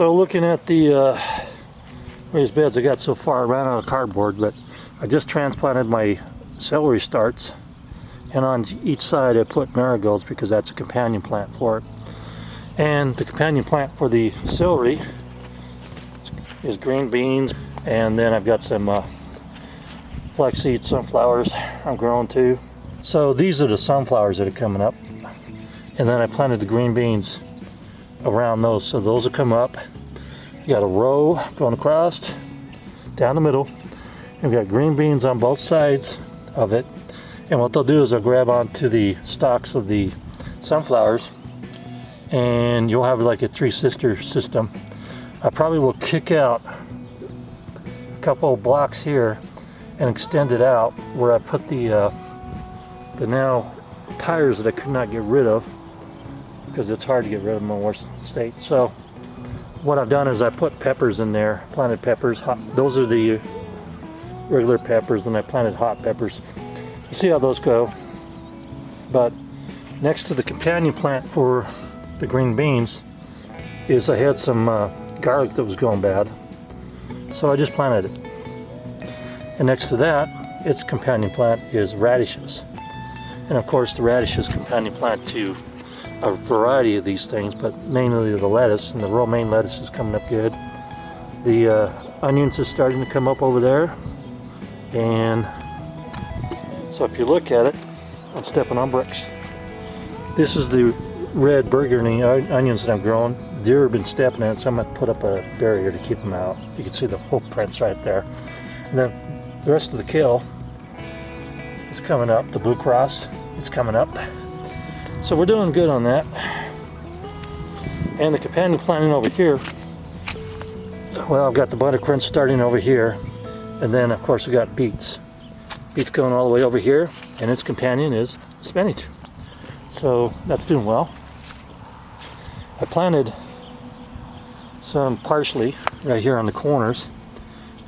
So looking at the raised beds I got so far, I ran out of cardboard, but I just transplanted my celery starts, and on each side I put marigolds because that's a companion plant for it. And the companion plant for the celery is green beans, and then I've got some flaxseed sunflowers I'm growing too. So these are the sunflowers that are coming up, and then I planted the green beans around those, so those will come up. You got a row going across down the middle, and we've got green beans on both sides of it, and what they'll do is they'll grab onto the stalks of the sunflowers, and you'll have like a three sister system. I probably will kick out a couple of blocks here and extend it out where I put the now tires that I could not get rid of, because it's hard to get rid of them in worse state. So what I've done is I put peppers in there, planted peppers. Those are the regular peppers, and I planted hot peppers. We'll see how those go. But next to the companion plant for the green beans is I had some garlic that was going bad, so I just planted it. And next to that, its companion plant is radishes. And of course the radishes companion plant to a variety of these things, but mainly the lettuce, and the romaine lettuce is coming up good. The onions are starting to come up over there, and so if you look at it, I'm stepping on bricks. This is the red burgundy onions that I'm growing. Deer have been stepping in it, so I'm going to put up a barrier to keep them out. You can see the hoof prints right there. And then the rest of the kale is coming up. The blue cross is coming up. So we're doing good on that. And the companion planting over here, well, I've got the buttercrunch starting over here, and then of course we got beets. Beets going all the way over here, and its companion is spinach. So that's doing well. I planted some parsley right here on the corners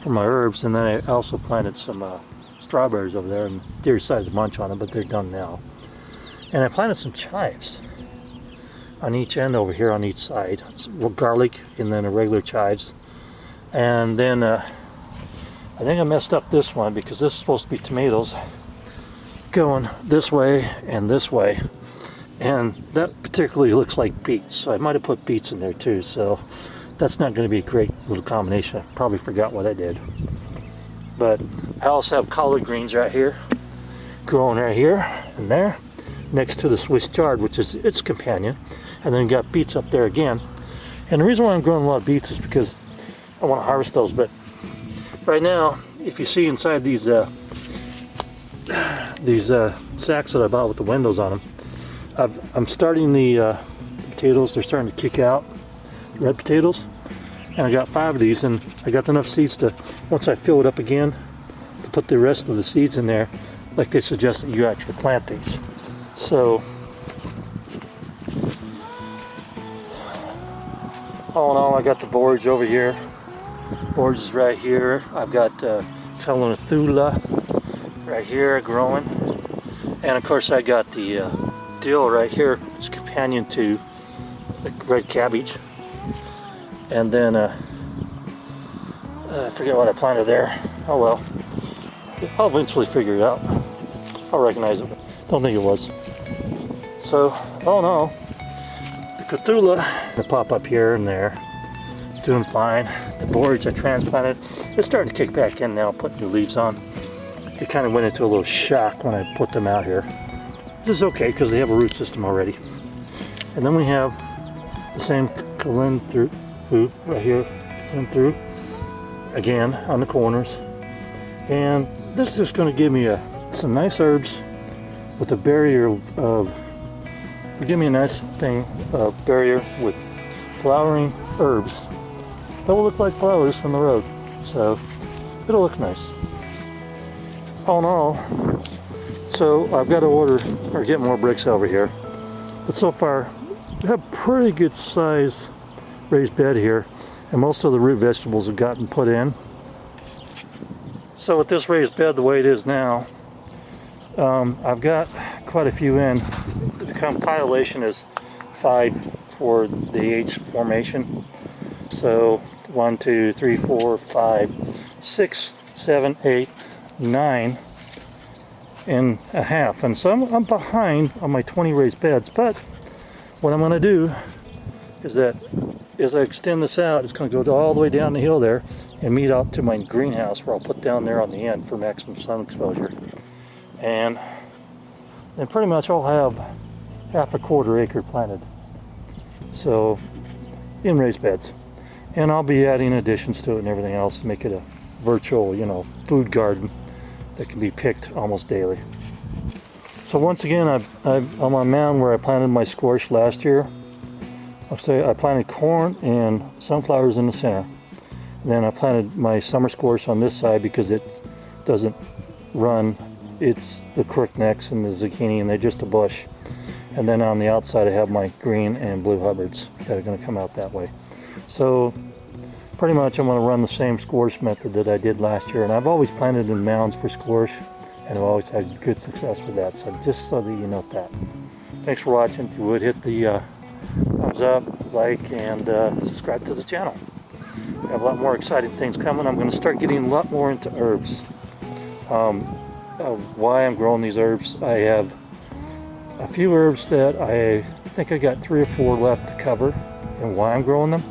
for my herbs, and then I also planted some strawberries over there, and deer decided to munch on them, but they're done now. And I planted some chives on each end over here on each side. Garlic and then a regular chives. And then I think I messed up this one because this is supposed to be tomatoes going this way and this way. And that particularly looks like beets. So I might have put beets in there too. So that's not going to be a great little combination. I probably forgot what I did. But I also have collard greens right here, growing right here and there, next to the Swiss chard, which is its companion. And then got beets up there again. And the reason why I'm growing a lot of beets is because I want to harvest those. But right now, if you see inside these sacks that I bought with the windows on them, I'm starting the potatoes. They're starting to kick out, red potatoes. And I got 5 of these, and I got enough seeds to, once I fill it up again, to put the rest of the seeds in there, like they suggest that you actually plant these. So, all in all, I got the borage over here. Borage is right here. I've got calendula right here growing. And of course I got the dill right here. It's companion to the red cabbage. And then I forget what I planted there. Oh well. I'll eventually figure it out. I'll recognize it. Don't think it was. So, all in all, the Cthulhu, the pop up here and there, it's doing fine. The borage I transplanted, it's starting to kick back in now, put new leaves on. It kind of went into a little shock when I put them out here. This is okay because they have a root system already. And then we have the same calendula right here, through again on the corners. And this is just going to give me some nice herbs with a barrier of give me a nice thing, barrier with flowering herbs that will look like flowers from the road. So it'll look nice. All in all, so I've got to order or get more bricks over here. But so far, we have pretty good size raised bed here, and most of the root vegetables have gotten put in. So with this raised bed the way it is now, I've got quite a few in. The compilation is 5 for the H formation. So 1, 2, 3, 4, 5, 6, 7, 8, 9 and a half. And so I'm behind on my 20 raised beds, but what I'm going to do is that as I extend this out, it's going to go all the way down the hill there and meet up to my greenhouse, where I'll put down there on the end for maximum sun exposure. And then pretty much I'll have half a quarter acre planted, so in raised beds. And I'll be adding additions to it and everything else to make it a virtual, you know, food garden that can be picked almost daily. So once again, I'm on my mound where I planted my squash last year. I'll say I planted corn and sunflowers in the center. And then I planted my summer squash on this side because it doesn't run. It's the crooknecks and the zucchini, and they're just a bush. And then on the outside I have my green and blue Hubbards that are going to come out that way. So pretty much I'm going to run the same squash method that I did last year. And I've always planted in mounds for squash, and I've always had good success with that. So just so that you note that. Thanks for watching. If you would hit the thumbs up, like, and subscribe to the channel. We have a lot more exciting things coming. I'm going to start getting a lot more into herbs. Why I'm growing these herbs, I have a few herbs that I think I got 3 or 4 left to cover, and why I'm growing them.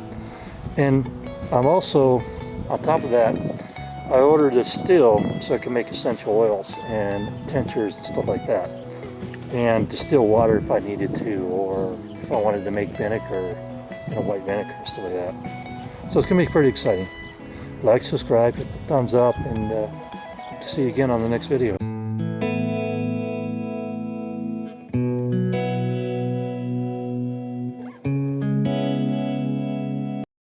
And I'm also, on top of that, I ordered a still so I can make essential oils and tinctures and stuff like that, and distill water if I needed to, or if I wanted to make vinegar, you know, white vinegar and stuff like that. So it's going to be pretty exciting. Like, subscribe, hit the thumbs up, and see you again on the next video.